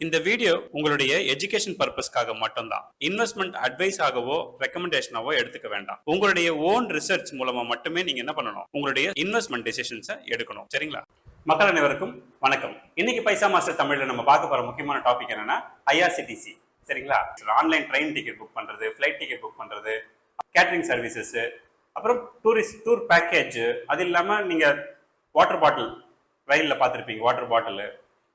இந்த வீடியோ உங்களுடைய எஜுகேஷன் பர்பஸ்க்காக மட்டும்தான். இன்வெஸ்ட்மெண்ட் அட்வைஸ் ஆகவோ ரெக்கமெண்டேஷனாவோ எடுத்துக்க வேண்டாம். உங்களுடைய ஓன் ரிசர்ச் மூலமா மட்டுமே நீங்க என்ன பண்ணணும், உங்களுடைய இன்வெஸ்ட்மெண்ட் டிசிஷன்ஸை எடுக்கணும். சரிங்களா? மக்கள் அனைவருக்கும் வணக்கம். இன்னைக்கு பைசா மாஸ்டர் தமிழ்ல நம்ம பார்க்க போற முக்கியமான டாபிக் என்னன்னா ஐஆர்சிடிசி. சரிங்களா? ஆன்லைன் ட்ரெயின் டிக்கெட் புக் பண்றது, ஃபிளைட் டிக்கெட் புக் பண்றது, கேட்டரிங் சர்வீசஸ், அப்புறம் டூர் பேக்கேஜ், அது இல்லாம நீங்க வாட்டர் பாட்டில் ரயில்ல பார்த்துருப்பீங்க, வாட்டர் பாட்டில்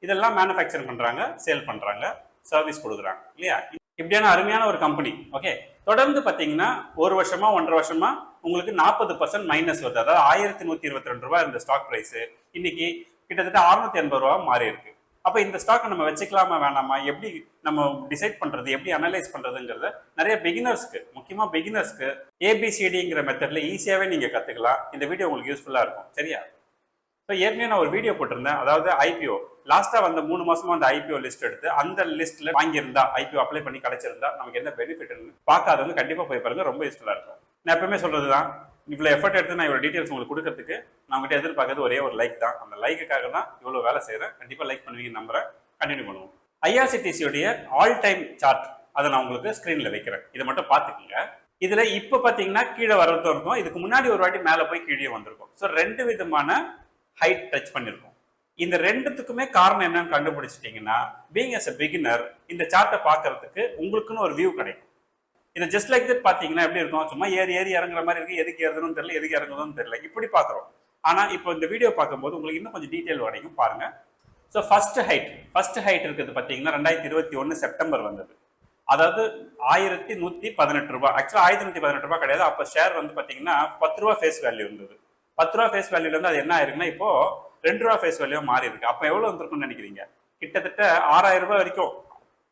இதெல்லாம் மேனுஃபேக்சர் பண்றாங்க, சேல் பண்றாங்க, சர்வீஸ் கொடுக்குறாங்க இல்லையா? இப்படியான அருமையான ஒரு கம்பெனி. ஓகே, தொடர்ந்து பார்த்தீங்கன்னா ஒரு வருஷமா 1.5 வருஷமா உங்களுக்கு 40% மைனஸ் வருது. அதாவது 1122 ரூபாய் இந்த ஸ்டாக் பிரைஸ் இன்னைக்கு கிட்டத்தட்ட 680 ரூபா மாறி இருக்கு. அப்ப இந்த ஸ்டாக் நம்ம வச்சுக்கலாமா வேணாமா, எப்படி நம்ம டிசைட் பண்றது, எப்படி அனலைஸ் பண்றதுங்கிறத நிறைய பிகினர்ஸ்க்கு, முக்கியமா பிகினர்ஸ்க்கு ஏபிசிடிங்கிற மெத்தட்ல ஈஸியாவே நீங்க கத்துக்கலாம். இந்த வீடியோ உங்களுக்கு யூஸ்ஃபுல்லா இருக்கும். சரியா? ஸோ ஏற்கனவே நான் ஒரு வீடியோ போட்டிருந்தேன். அதாவது ஐபிஓ லாஸ்டா வந்த 3 மாசமா அந்த ஐபிஓ லிஸ்ட் எடுத்து அந்த லிஸ்ட்ல வாங்கியிருந்தா, ஐபிஓ அப்ளை பண்ணி கிடைச்சிருந்தா நமக்கு என்ன பெனிஃபிட்னு பார்க்காதவங்க கண்டிப்பா போய் பாருங்க, ரொம்ப யூஸ்ஃபுல்லா இருக்கும். நான் எப்பவுமே சொல்றதுதான், இவ்வளவு எஃபர்ட் எடுத்து நான் இவ்வளவு டீடைல்ஸ் உங்களுக்கு கொடுக்கறதுக்கு நான் உங்ககிட்ட எதிர்பார்க்கறது ஒரே ஒரு லைக் தான். அந்த லைக்குக்காக தான் இவ்வளவு வேலை செய்யறேன். கண்டிப்பா லைக் பண்ணுவீங்க நம்புறேன். கண்டினியூ பண்ணுவோம். ஐஆர்சிடிசியோடைய ஆல் டைம் சார்ட் அதை நான் உங்களுக்கு ஸ்கிரீன்ல வைக்கிறேன். இதை மட்டும் பாத்துக்கோங்க. இதுல இப்ப பாத்தீங்கன்னா கீழே வரதும் இருக்கும், இதுக்கு முன்னாடி ஒரு வாட்டி மேல போய் கீழே வந்திருக்கும். ஸோ 2 விதமான ஹைட் டச் பண்ணிருக்கும். இந்த ரெண்டுத்துக்குமே காரணம் என்னன்னு கண்டுபிடிச்சிட்டீங்கன்னா, பீயிங் அஸ் எ பிகினர் இந்த சார்ட்டை பார்க்கறதுக்கு உங்களுக்குன்னு ஒரு வியூ கிடைக்கும். இதை ஜஸ்ட் லைக் தட் பாத்தீங்கன்னா எப்படி இருக்கும், சும்மா ஏறி இறங்குற மாதிரி இருக்கு, எதுக்கு ஏறணும்னு தெரியல, எதுக்கு இறங்குறதுன்னு தெரியல, இப்படி பாக்குறோம். ஆனா இப்போ இந்த வீடியோ பார்க்கும்போது உங்களுக்கு இன்னும் கொஞ்சம் டீட்டெயில் வரைக்கும் பாருங்க. ஸோ ஃபர்ஸ்ட் ஹைட் இருக்குது பாத்தீங்கன்னா 2021 செப்டம்பர் வந்தது. அதாவது 1118 ரூபாய். ஆக்சுவலா 1118 ரூபாய் கிடையாது. அப்ப ஷேர் வந்து பாத்தீங்கன்னா 10 ரூபாய் ஃபேஸ் வேல்யூ இருந்தது. 10 ரூபா ஃபேஸ் வேல்யூல இருந்து அது என்ன ஆயிருக்குன்னா இப்போ 2 ரூபா ஃபேஸ் வேல்யூ மாறி இருக்கு. அப்ப எவ்வளவு வந்திருக்கும்னு நினைக்கிறீங்க? கிட்டத்தட்ட 6000 ரூபாய் வரைக்கும்,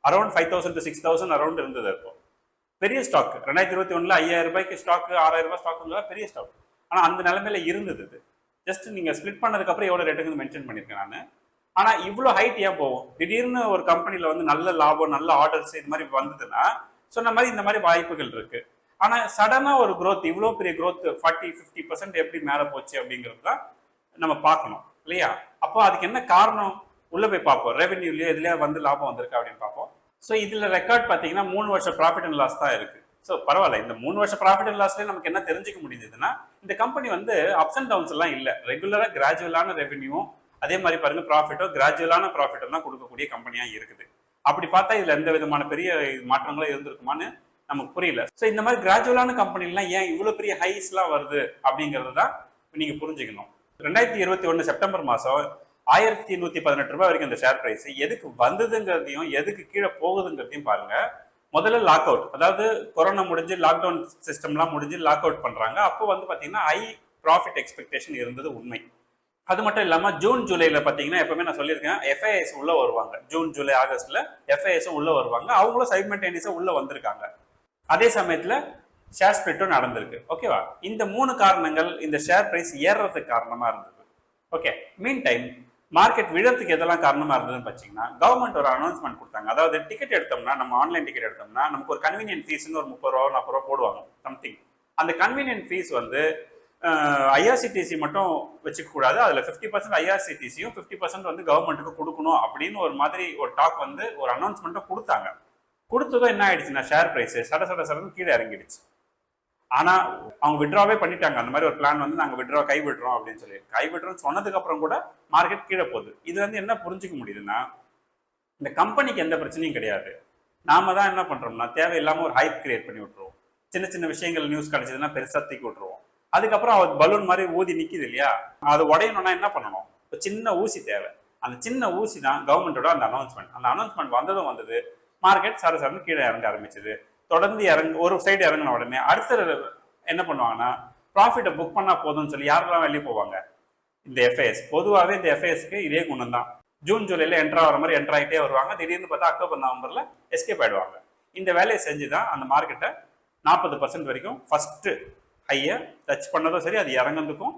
அரௌண்ட் 5000 to 6000 அரௌண்ட் இருந்தது. இப்போ பெரிய ஸ்டாக் 2021 5000 ரூபாய்க்கு ஸ்டாக், 6000 ரூபாய் ஸ்டாக் பெரிய ஸ்டாக். ஆனா அந்த நிலைமையில இருந்தது. இது ஜஸ்ட் நீங்க ஸ்பிளிட் பண்ணதுக்கு அப்புறம் எவ்வளவு ரேட்டுக்கு மென்ஷன் பண்ணிருக்கேன் நான். ஆனா இவ்வளவு ஹைட் ஏன் போகும்? திடீர்னு ஒரு கம்பெனில வந்து நல்ல லாபம், நல்ல ஆர்டர்ஸ் இது மாதிரி வந்ததுன்னா சொன்ன மாதிரி இந்த மாதிரி வாய்ப்புகள் இருக்கு. ஆனா சடனா ஒரு growth, இவ்வளவு பெரிய growth 40-50% எப்படி மேல போச்சு அப்படிங்கிறது தான் நம்ம பார்க்கணும் இல்லையா? அப்போ அதுக்கு என்ன காரணம் உள்ள போய் பார்ப்போம். ரெவென்யூலயோ இதுலயே வந்து லாபம் வந்திருக்கு அப்படின்னு பார்ப்போம். ஸோ இதுல ரெக்கார்ட் பாத்தீங்கன்னா 3 வருஷம் ப்ராஃபிட் அண்ட் லாஸ் தான் இருக்கு. ஸோ பரவாயில்ல, இந்த 3 வருஷம் ப்ராஃபிட் அண்ட் லாஸ்லயே நமக்கு என்ன தெரிஞ்சுக்க முடியுதுன்னா, இந்த கம்பெனி வந்து அப்ஸ் அண்ட் டவுன்ஸ் எல்லாம் இல்ல, ரெகுலரா கிராஜுவலான ரெவென்யூவும் அதே மாதிரி பாருங்க ப்ராஃபிட்டோ கிராஜுவலான ப்ராஃபிட்டும் தான் கொடுக்கக்கூடிய கம்பெனியா இருக்குது. அப்படி பார்த்தா இதுல எந்த விதமான பெரிய மாற்றங்களும் இருந்திருக்குமான்னு நமக்கு புரியல. ஸோ இந்த மாதிரி கிராஜுவலான கம்பெனிலாம் ஏன் இவ்வளவு பெரிய ஹைஸ்லாம் வருது அப்படிங்கிறது தான் நீங்க புரிஞ்சுக்கணும். 2021 செப்டம்பர் மாசம் 1118 ரூபாய் வரைக்கும் இந்த ஷேர் பிரைஸ் எதுக்கு வந்ததுங்கிறதையும் எதுக்கு கீழே போகுதுங்கிறதையும் பாருங்க. முதல்ல லாக் அவுட், அதாவது கொரோனா முடிஞ்சு லாக்டவுன் சிஸ்டம்லாம் முடிஞ்சு லாக் அவுட் பண்றாங்க. அப்போ வந்து பாத்தீங்கன்னா ஹை ப்ராஃபிட் எக்ஸ்பெக்டேஷன் இருந்தது உண்மை. அது மட்டும் இல்லாம ஜூன் ஜூலைல பாத்தீங்கன்னா எப்பவுமே நான் சொல்லியிருக்கேன், எஃப்ஐஎஸ் உள்ள வருவாங்க. ஜூன் ஜூலை ஆகஸ்ட்ல எஃப்ஐஎஸ் உள்ள வருவாங்க. அவங்களும் சைமல்டேனியஸா உள்ள வந்திருக்காங்க. அதே சமயத்துல ஷேர் ஸ்பிளிட்டும் நடந்திருக்கு. ஓகேவா? இந்த 3 காரணங்கள் இந்த ஷேர் பிரைஸ் ஏறுறதுக்கு காரணமா இருந்தது. ஓகே, மீன் டைம் மார்க்கெட் விழறதுக்கு எதெல்லாம் காரணமா இருந்ததுன்னு பாத்தீங்கன்னா, கவர்மெண்ட் ஒரு அனௌன்ஸ்மெண்ட் கொடுத்தாங்க. அதாவது டிக்கெட் எடுத்தோம்னா, நம்ம ஆன்லைன் டிக்கெட் எடுத்தோம்னா நமக்கு ஒரு கன்வீனியன்ட் ஃபீஸ்னு ஒரு 30 ரூபா 40 ரூபா போடுவாங்க சம்திங். அந்த கன்வீனியன்ட் ஃபீஸ் வந்து ஐஆர்சிடிசி மட்டும் வச்சுக்க கூடாது, அதுல 50% ஐஆர்சிடிசியும் 50% வந்து கவர்மெண்ட்டுக்கு கொடுக்கணும் அப்படின்னு ஒரு மாதிரி ஒரு டாக் வந்து ஒரு அனௌன்ஸ்மெண்ட்டும் கொடுத்தாங்க. கொடுத்ததும் என்ன ஆயிடுச்சுன்னா ஷேர் பிரைஸ் சடன்னு கீழே இறங்கிடுச்சு. ஆனா அவங்க விட்ராவே பண்ணிட்டாங்க. அந்த மாதிரி ஒரு பிளான் வந்து நாங்க கை விடுறோம் அப்படின்னு சொல்லி கைவிடுறோம் சொன்னதுக்கு அப்புறம் கூட மார்க்கெட் கீழே போகுது. இது வந்து என்ன புரிஞ்சுக்க முடியுதுன்னா, இந்த கம்பெனிக்கு எந்த பிரச்சனையும் கிடையாது. நாம தான் என்ன பண்றோம்னா தேவையில்லாம ஒரு ஹைப் கிரியேட் பண்ணி விட்டுருவோம். சின்ன சின்ன விஷயங்கள் நியூஸ் கிடைச்சதுன்னா பெருசா தூக்கி விட்டுருவோம். அதுக்கப்புறம் அது பலூன் மாதிரி ஊதி நிக்குது இல்லையா? அது உடையணும்னா என்ன பண்ணணும்? ஒரு சின்ன ஊசி தேவை. அந்த சின்ன ஊசி தான் கவர்மெண்டோட அந்த அனௌன்ஸ்மெண்ட். அந்த அனௌன்ஸ்மெண்ட் வந்தது மார்க்கெட் சரசரன்னு கீழே இறங்க ஆரம்பிச்சது. தொடர்ந்து ஒரு சைடு இறங்கின உடனே அடுத்த என்ன பண்ணுவாங்கன்னா, ப்ராஃபிட்டை புக் பண்ணா போதும்னு சொல்லி யாரெல்லாம் வெளியே போவாங்க? இந்த எஃப்ஐஎஸ். பொதுவாகவே இந்த எஃப்ஐஎஸ்க்கு இதே குணம் தான். ஜூன் ஜூலைல என்ட்ரா வர மாதிரி என்ட்ரா ஆகிட்டே வருவாங்க. திடீர்னு பார்த்தா அக்டோபர் நவம்பர்ல எஸ்கேப் ஆயிடுவாங்க. இந்த வேலையை செஞ்சுதான் அந்த மார்க்கெட்டை 40% வரைக்கும் ஃபர்ஸ்ட் ஹையை டச் பண்ணதும் சரி, அது இறங்குறதுக்கும்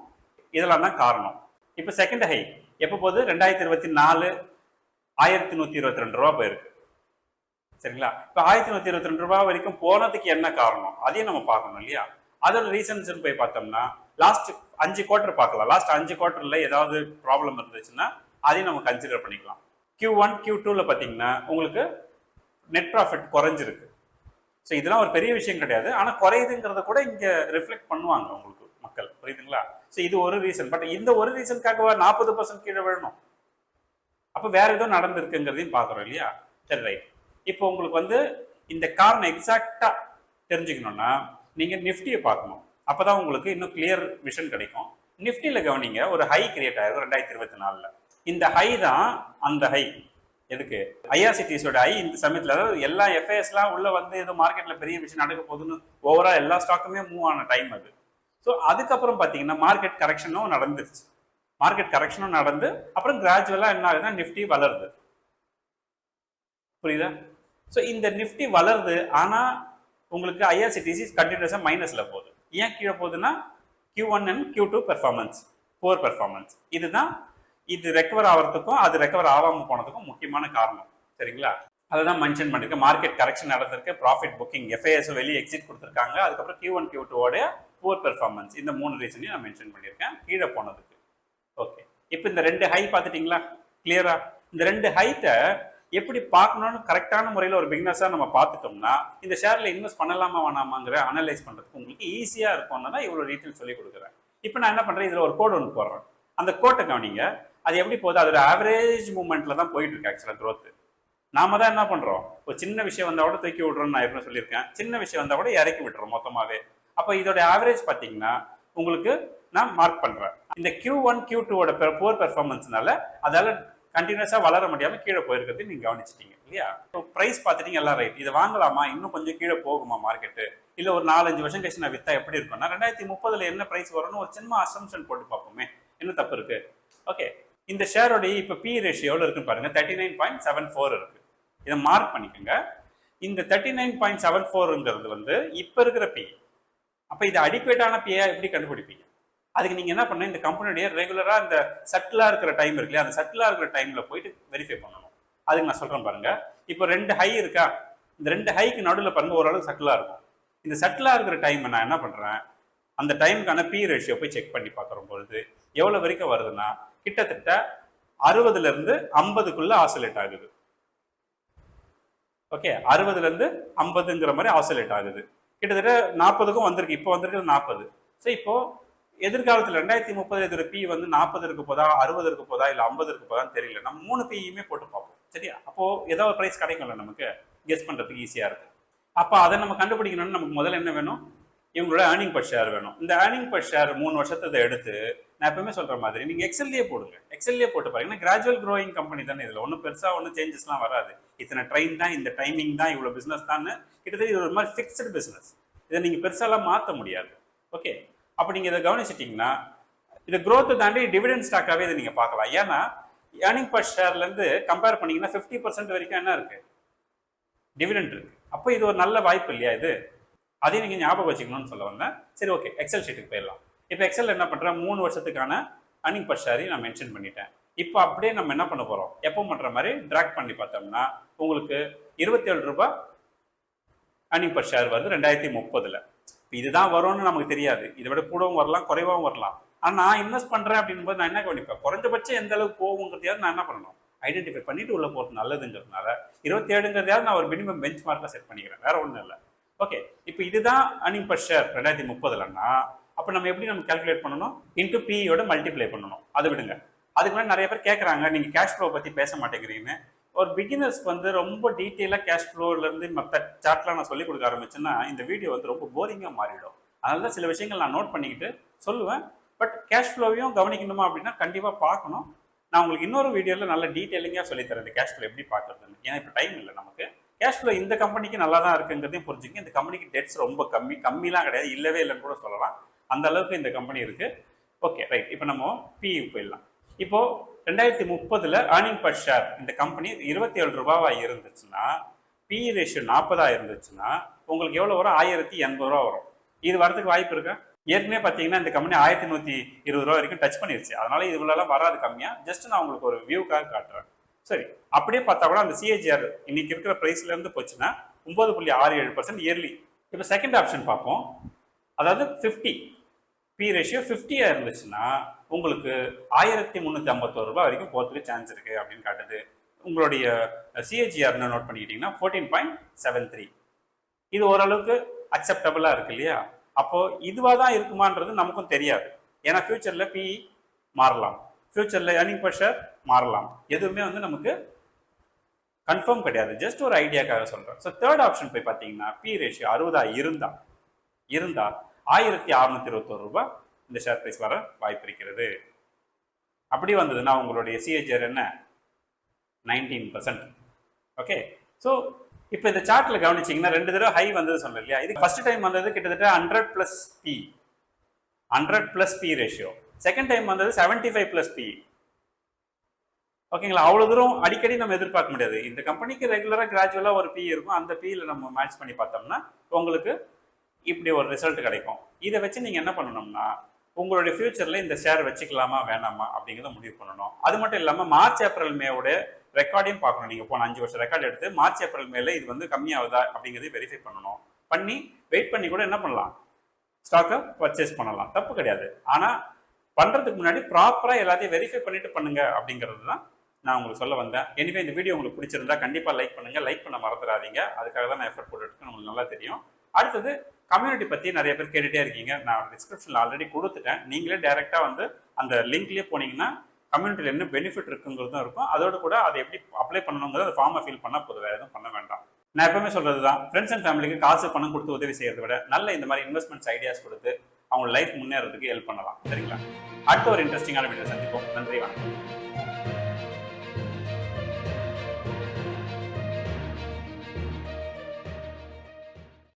இதெல்லாம் தான் காரணம். இப்போ செகண்ட் ஹை எப்போ போகுது? 2024 1122 ரூபா போயிருக்கு. சரிங்களா? இப்போ 1122 ரூபாய் வரைக்கும் போனதுக்கு என்ன காரணம் அதையும் நம்ம பார்க்கணும் இல்லையா? அதோட ரீசன்ஸ் போய் பார்த்தோம்னா லாஸ்ட் 5 குவார்டர் பார்க்கலாம். லாஸ்ட் 5 குவார்டர்ல ஏதாவது ப்ராப்ளம் இருந்துச்சுன்னா அதையும் நம்ம கன்சிடர் பண்ணிக்கலாம். Q1 Q2ல பார்த்தீங்கன்னா உங்களுக்கு நெட் ப்ராஃபிட் குறைஞ்சிருக்கு. ஸோ இதெல்லாம் ஒரு பெரிய விஷயம் கிடையாது. ஆனால் குறையுதுங்கிறத கூட இங்கே ரிஃப்ளெக்ட் பண்ணுவாங்க உங்களுக்கு மக்கள், புரியுதுங்களா? ஸோ இது ஒரு ரீசன். பட் இந்த ஒரு ரீசனுக்காக 40% கீழே விழணும். அப்போ வேற ஏதோ நடந்திருக்குங்கிறதையும் பார்க்குறோம் இல்லையா? சரி, ரைட். இப்போ உங்களுக்கு இந்த காரணம் எக்ஸாக்டா தெரிஞ்சுக்கணும்னா நீங்க நிஃப்டியை பார்க்கணும். அப்பதான் உங்களுக்கு இன்னும் கிளியர் விஷன் கிடைக்கும். நிஃப்டியில கவனிங்க, ஒரு ஹை கிரியேட் ஆயிருக்கும் 2024ல. இந்த ஹை தான் அந்த ஹை. எதுக்கு? ஐஆர்சிடிஸோட ஹை இந்த சமயத்தில், அதாவது எல்லா எஃப்ஐஎஸ்லாம் உள்ள ஏதோ மார்க்கெட்ல பெரிய விஷயம் நடக்க போகுதுன்னு ஓவரா எல்லா ஸ்டாக்குமே மூவ் ஆன டைம் அது. ஸோ அதுக்கப்புறம் பார்த்தீங்கன்னா மார்க்கெட் கரெக்ஷனும் நடந்துருச்சு. மார்க்கெட் கரெக்ஷனும் நடந்து அப்புறம் கிராஜுவலா என்ன ஆகுதுன்னா நிஃப்டி வளருது. புரியுதா? ஸோ இந்த நிஃப்டி வளருது, ஆனா உங்களுக்கு ஐஆர்சிடிசி கண்டினியூஸா மைனஸ்ல போகுது. ஏன் கீழே போகுதுன்னா Q1 and Q2 performance, poor performance. இதுதான் இது ரெக்கவர் ஆகிறதுக்கும் அது ரெக்கவர் ஆகாம போனதுக்கும் முக்கியமான காரணம். சரிங்களா? அதை தான் மென்ஷன் பண்ணிருக்கேன். மார்க்கெட் கரெக்ஷன் நடந்திருக்கு, ப்ராஃபிட் புக்கிங், எஃப்ஐஎஸ் வெளியே எக்ஸிட் கொடுத்துருக்காங்க, அதுக்கப்புறம் Q1 Q2 ஓடைய புவர் பெர்ஃபார்மன்ஸ். இந்த 3 ரீசனையும் நான் மென்ஷன் பண்ணியிருக்கேன் கீழே போனதுக்கு. ஓகே, இப்போ இந்த 2 ஹை பார்த்துட்டீங்களா கிளியரா? இந்த 2 ஹைட்டை எப்படி பார்க்கணும்னு கரெக்டான முறையில் ஒரு பிகினர்ஸாக நம்ம பார்த்துட்டோம்னா இந்த ஷேரில் இன்வெஸ்ட் பண்ணலாமா வேணாமாங்கிற அனலைஸ் பண்ணுறதுக்கு உங்களுக்கு ஈஸியாக இருக்கும்னு தான் இவ்வளோ டீட்டெயில் சொல்லி கொடுக்குறேன். இப்போ நான் என்ன பண்ணுறேன், இதில் ஒரு கோடு ஒன்று போடுறேன். அந்த கோட்டை கவனிங்க, அது எப்படி போகுது? அதோட ஆவரேஜ் மூவ்மெண்ட்டில் தான் போயிட்டு இருக்கு ஆக்சுவலாக க்ரோத்து. நாம தான் என்ன பண்ணுறோம், ஒரு சின்ன விஷயம் வந்தால் கூட தூக்கி விட்றோம்னு நான் எப்படி சொல்லியிருக்கேன், சின்ன விஷயம் வந்தால் கூட இறக்கி விட்டுறோம் மொத்தமாகவே. அப்போ இதோட ஆவரேஜ் பார்த்தீங்கன்னா உங்களுக்கு நான் மார்க் பண்ணுறேன். இந்த Q1 Q2 புவர் பெர்ஃபார்மன்ஸ்னால அதால கண்டினியூஸா வளர முடியாம கீழே போயிருக்கிறது நீங்க கவனிச்சிட்டீங்க இல்லையா? பிரைஸ் பார்த்துட்டீங்க எல்லாம் ரைட். இதை வாங்கலாமா, இன்னும் கொஞ்சம் கீழே போகுமா மார்க்கெட்டு, இல்ல ஒரு 4-5 வருஷம் கழிச்சு நான் வித்தா எப்படி இருக்கும்னா 2030ல என்ன பிரைஸ் வரும்னு ஒரு சின்ன அசம்ஷன் போட்டு பார்ப்போமே, என்ன தப்பு இருக்கு? ஓகே, இந்த ஷேரோட இப்ப பி ரேஷியோ எவ்வளவு இருக்குன்னு பாருங்க, 39.74 இருக்கு. இதை மார்க் பண்ணிக்கோங்க. இந்த 39.74ங்கிறது இப்ப இருக்கிற பி. அப்ப இது அடிக்குவேட்டான பியா எப்படி கண்டுபிடிப்பீங்க? அதுக்கு நீங்க என்ன பண்ணணும், இந்த கம்பெனியுடைய ரெகுலரா இந்த சட்டிலா இருக்கிற டைம் இருக்கு இல்லையா, அந்த சட்டிலா இருக்கிற டைம்ல போயிட்டு வெரிஃபை பண்ணணும். அதுக்கு நான் சொல்றேன் பாருங்க. இப்போ 2 ஹை இருக்கா, இந்த 2 ஹைக்கு நடுவில் பாருங்க ஓரளவு சட்டிலா இருக்கும். இந்த சட்டிலா இருக்கிற டைம் நான் என்ன பண்றேன், அந்த டைமுக்கான பி ரேஷியோ போய் செக் பண்ணி பார்க்குற பொழுது எவ்வளவு வரைக்கும் வருதுன்னா கிட்டத்தட்ட 60ல இருந்து 50க்குள்ள ஆசிலேட் ஆகுது. ஓகே, 60ல இருந்து 50ங்கிற மாதிரி ஆசிலேட் ஆகுது. கிட்டத்தட்ட 40க்கும் வந்திருக்கு. இப்போ வந்திருக்கு 40. ஸோ இப்போ எதிர்காலத்தில் 2030 இதோட பி 40 இருக்க போதா, 60 இருக்க போதா, இல்லை 50 இருக்க போதான்னு தெரியல. நம்ம 3 பியுமே போட்டு பார்ப்போம். சரியா? அப்போ ஏதோ ஒரு பிரைஸ் கிடைக்கும்ல, நமக்கு கெஸ் பண்றதுக்கு ஈஸியா இருக்கு. அப்போ அதை நம்ம கண்டுபிடிக்கணும்னு நமக்கு முதல்ல என்ன வேணும், இவங்களோட ஏர்னிங் பர் ஷேர் வேணும். இந்த ஏர்னிங் பர் ஷேர் 3 வருஷத்தை எடுத்து நான் எப்பவுமே சொல்ற மாதிரி நீங்க எக்ஸல்லேயே போடுங்க. எக்ஸல்லேயே போட்டு பாருங்க. கிராஜுவல் க்ரோயிங் கம்பெனி தானே, இதுல ஒன்றும் பெருசா ஒன்றும் சேஞ்சஸ்லாம் வராது. இத்தனை ட்ரெயின் தான், இந்த டைமிங் தான், இவ்வளவு பிசினஸ் தான், கிட்டத்தட்ட இது ஒரு மாதிரி ஃபிக்ஸ்டு பிசினஸ். இதை நீங்க பெருசாலாம் மாற்ற முடியாது. ஓகே, அப்போ நீங்க இதை கவனிச்சிட்டீங்கன்னா இந்த growth தாண்டி டிவிடெண்ட் ஸ்டாக்காவே இதை நீங்க பார்க்கலாம். ஏன்னா ஏர்னிங் பர் ஷேர்ல இருந்து கம்பேர் பண்ணீங்கன்னா 50% வரைக்கும் என்ன இருக்கு, டிவிடெண்ட் இருக்கு. அப்போ இது ஒரு நல்ல வாய்ப்பு இல்லையா இது? அதையும் நீங்க ஞாபகம் வச்சுக்கணும்னு சொல்ல வந்தேன். சரி, ஓகே, எக்ஸல் ஷீட்டுக்கு போயிடலாம். இப்போ எக்ஸல் என்ன பண்றேன், 3 வருஷத்துக்கான ஏர்னிங் பர் ஷேரையும் நான் மென்ஷன் பண்ணிட்டேன். இப்போ அப்படியே நம்ம என்ன பண்ண போறோம், எப்போ பண்ற மாதிரி டிராக் பண்ணி பார்த்தோம்னா உங்களுக்கு 27 ரூபாய் ஏர்னிங் பர் ஷேர் வருது 2030ல. இதுதான் வரும்னு நமக்கு தெரியாது, இதை விட கூடவும் வரலாம், குறைவாகவும் வரலாம். ஆனால் நான் இன்வெஸ்ட் பண்றேன் அப்படின் போது நான் என்ன கவனிப்பேன், குறைஞ்சபட்சம் எந்த அளவுக்கு போகுங்கிறதையாவது நான் என்ன பண்ணணும், ஐடென்டிஃபை பண்ணிட்டு உள்ள போகிறது நல்லதுங்கிறதுனால 27ங்கிறதையாவது நான் ஒரு மினிமம் பெஞ்ச் மார்க்கை செட் பண்ணிக்கிறேன், வேற ஒன்றும் இல்லை. ஓகே, இப்போ இதுதான் ஏர்னிங் பர் ஷேர் 2030லன்னா அப்போ நம்ம எப்படி நம்ம கால்குலேட் பண்ணணும், இன்டூ பியோட மல்டிப்ளை பண்ணணும். அதை விடுங்க. அதுக்கு முன்னாடி நிறைய பேர் கேட்குறாங்க, நீங்கள் கேஷ் ஃப்ளோ பற்றி பேச மாட்டேங்கிறீங்கன்னு. ஒரு பிகினர்ஸ்க்கு ரொம்ப டீட்டெயிலாக கேஷ் ஃப்ளோலேருந்து மற்ற சார்ட்லாம் நான் சொல்லிக் கொடுக்க ஆரம்பிச்சேன்னா இந்த வீடியோ ரொம்ப போரிங்காக மாறிடும். அதனால தான் சில விஷயங்கள் நான் நோட் பண்ணிக்கிட்டு சொல்லுவேன். பட் கேஷ் ஃப்ளோவையும் கவனிக்கணுமா அப்படின்னா கண்டிப்பாக பார்க்கணும். நான் உங்களுக்கு இன்னொரு வீடியோவில் நல்ல டீட்டெயிலிங்காக சொல்லித்தரேன் இந்த கேஷ் ஃப்ளோ எப்படி பார்க்குறதுன்னு. ஏன்னா இப்போ டைம் இல்லை நமக்கு. கேஷ் ஃப்ளோ இந்த கம்பெனிக்கு நல்லா தான் இருக்குங்கிறதையும் புரிஞ்சுங்க. இந்த கம்பெனிக்கு டெட்ஸ் ரொம்ப கம்மிலாம் கிடையாது, இல்லவே இல்லைன்னு கூட சொல்லலாம். அந்த அளவுக்கு இந்த கம்பெனி இருக்கு. Okay, right. இப்போ நம்ம பிஇ போயிடலாம். இப்போ 2030ல ஏர்னிங் பர் ஷேர் இந்த கம்பெனி 27 ரூபாவா இருந்துச்சுன்னா, பி ரேஷியோ 40 இருந்துச்சுன்னா உங்களுக்கு எவ்வளவு வரும், 1080 ரூபா வரும். இது வரதுக்கு வாய்ப்பு இருக்கா? ஏற்கனவே பார்த்தீங்கன்னா இந்த கம்பெனி 1120 ரூபா வரைக்கும் டச் பண்ணிருச்சு. அதனால இதுலாம் வராது கம்மியா. ஜஸ்ட் நான் உங்களுக்கு ஒரு வியூக்காக காட்டுறேன். சரி, அப்படியே பார்த்தா கூட அந்த சிஏஜிஆர் இன்னைக்கு இருக்கிற பிரைஸ்ல இருந்து போச்சுன்னா 9.67% இயர்லி. இப்போ செகண்ட் ஆப்ஷன் பார்ப்போம். அதாவது 50 பி ரேஷியோ 50 இருந்துச்சுன்னா உங்களுக்கு 1351 ரூபாய் வரைக்கும் போகிறதுக்கு சான்ஸ் இருக்கு அப்படின்னு காட்டுது. உங்களுடைய சிஏஜிஆர் நோட் பண்ணிக்கிட்டீங்கன்னா 14.73. இது ஓரளவுக்கு அக்செப்டபிளா இருக்கு இல்லையா? அப்போ இதுவா தான் இருக்குமான்றது நமக்கும் தெரியாது. ஏன்னா ஃபியூச்சர்ல பி மாறலாம், ஃபியூச்சர்ல ஏர்னிங் பர் ஷேர் மாறலாம். எதுவுமே வந்து நமக்கு கன்ஃபார்ம் கிடையாது. ஜஸ்ட் ஒரு ஐடியாக்காக சொல்றேன். ஸோ தேர்ட் ஆப்ஷன் போய் பார்த்தீங்கன்னா பி ரேஷியோ 60 இருந்தா 1621 ரூபாய் இந்த ஷேர் பிரைஸ் வர வாய்ப்பு இருக்கிறது. அப்படி வந்ததுன்னா உங்களுடைய சிஏஜிஆர் என்ன 19%. ஓகே, ஸோ இப்போ இந்த சார்ட்ல கவனிச்சிங்கன்னா 2 தடவை ஹை வந்தது சொன்னேன் இல்லையா? இது ஃபர்ஸ்ட் டைம் வந்தது கிட்டத்தட்ட 100 plus B ratio. Second time வந்தது 75 பிளஸ் பி. ஓகேங்களா? அவ்வளவு தூரம் அடிக்கடி நம்ம எதிர்பார்க்க முடியாது. இந்த கம்பெனிக்கு ரெகுலரா கிராஜுவலா ஒரு பி இருக்கும். அந்த பியில் நம்ம மேட்ச் பண்ணி பார்த்தோம்னா உங்களுக்கு இப்படி ஒரு ரிசல்ட் கிடைக்கும். இதை வச்சு நீங்க என்ன பண்ணணும்னா உங்களுடைய ஃபியூச்சர்ல இந்த ஷேர் வச்சுக்கலாமா வேணாமா அப்படிங்கிறத முடிவு பண்ணணும். அது மட்டும் இல்லாம மார்ச் ஏப்ரல் மேவோட ரெக்கார்டையும் பார்க்கணும். நீங்க போன 5 வருஷம் ரெக்கார்ட் எடுத்து மார்ச் ஏப்ரல் மேல இது வந்து கம்மியாகுதா அப்படிங்கிறதையும் வெரிஃபை பண்ணணும். பண்ணி வெயிட் பண்ணி கூட என்ன பண்ணலாம், ஸ்டாக்கை பர்ச்சேஸ் பண்ணலாம், தப்பு கிடையாது. ஆனா பண்றதுக்கு முன்னாடி ப்ராப்பரா எல்லாத்தையும் வெரிஃபை பண்ணிட்டு பண்ணுங்க அப்படிங்கிறது தான் நான் உங்களுக்கு சொல்ல வந்தேன். எனிவே இந்த வீடியோ உங்களுக்கு பிடிச்சிருந்தா கண்டிப்பா லைக் பண்ணுங்க. லைக் பண்ண மறந்துடாதீங்க. அதுக்காக தான் நான் எஃபர்ட் போட்டுருக்கேன், உங்களுக்கு நல்லா தெரியும். அடுத்தது கம்யூனிட்டி பத்தி நிறைய பேர் கேட்டுட்டே இருக்கீங்க. நான் டிஸ்கிரிப்ஷன்ல ஆல்ரெடி கொடுத்துட்டேன். நீங்களே டைரக்டா வந்து அந்த லிங்க்லயே போனீங்கன்னா கம்யூனிட்டியில் என்ன பெனிஃபிட் இருக்குங்கிறதும் இருக்கும். அதோட கூட அதை எப்படி அப்ளை பண்ணணுங்கிறது அந்த ஃபார்மை ஃபில் பண்ணால் போதும், வேறு எதுவும் பண்ண வேண்டாம். நான் எப்பவுமே சொல்றது தான், ஃப்ரெண்ட்ஸ் அண்ட் ஃபேமிலிக்கு காசு பணம் கொடுத்து உதவி செய்யறதை விட நல்ல இந்த மாதிரி இன்வெஸ்ட்மெண்ட்ஸ் ஐடியாஸ் கொடுத்து அவங்க லைஃப் முன்னேறதுக்கு ஹெல்ப் பண்ணலாம். சரிங்களா? அடுத்த ஒரு இன்ட்ரெஸ்டிங்கான வீடியோ சந்திப்போம். நன்றி, வணக்கம்.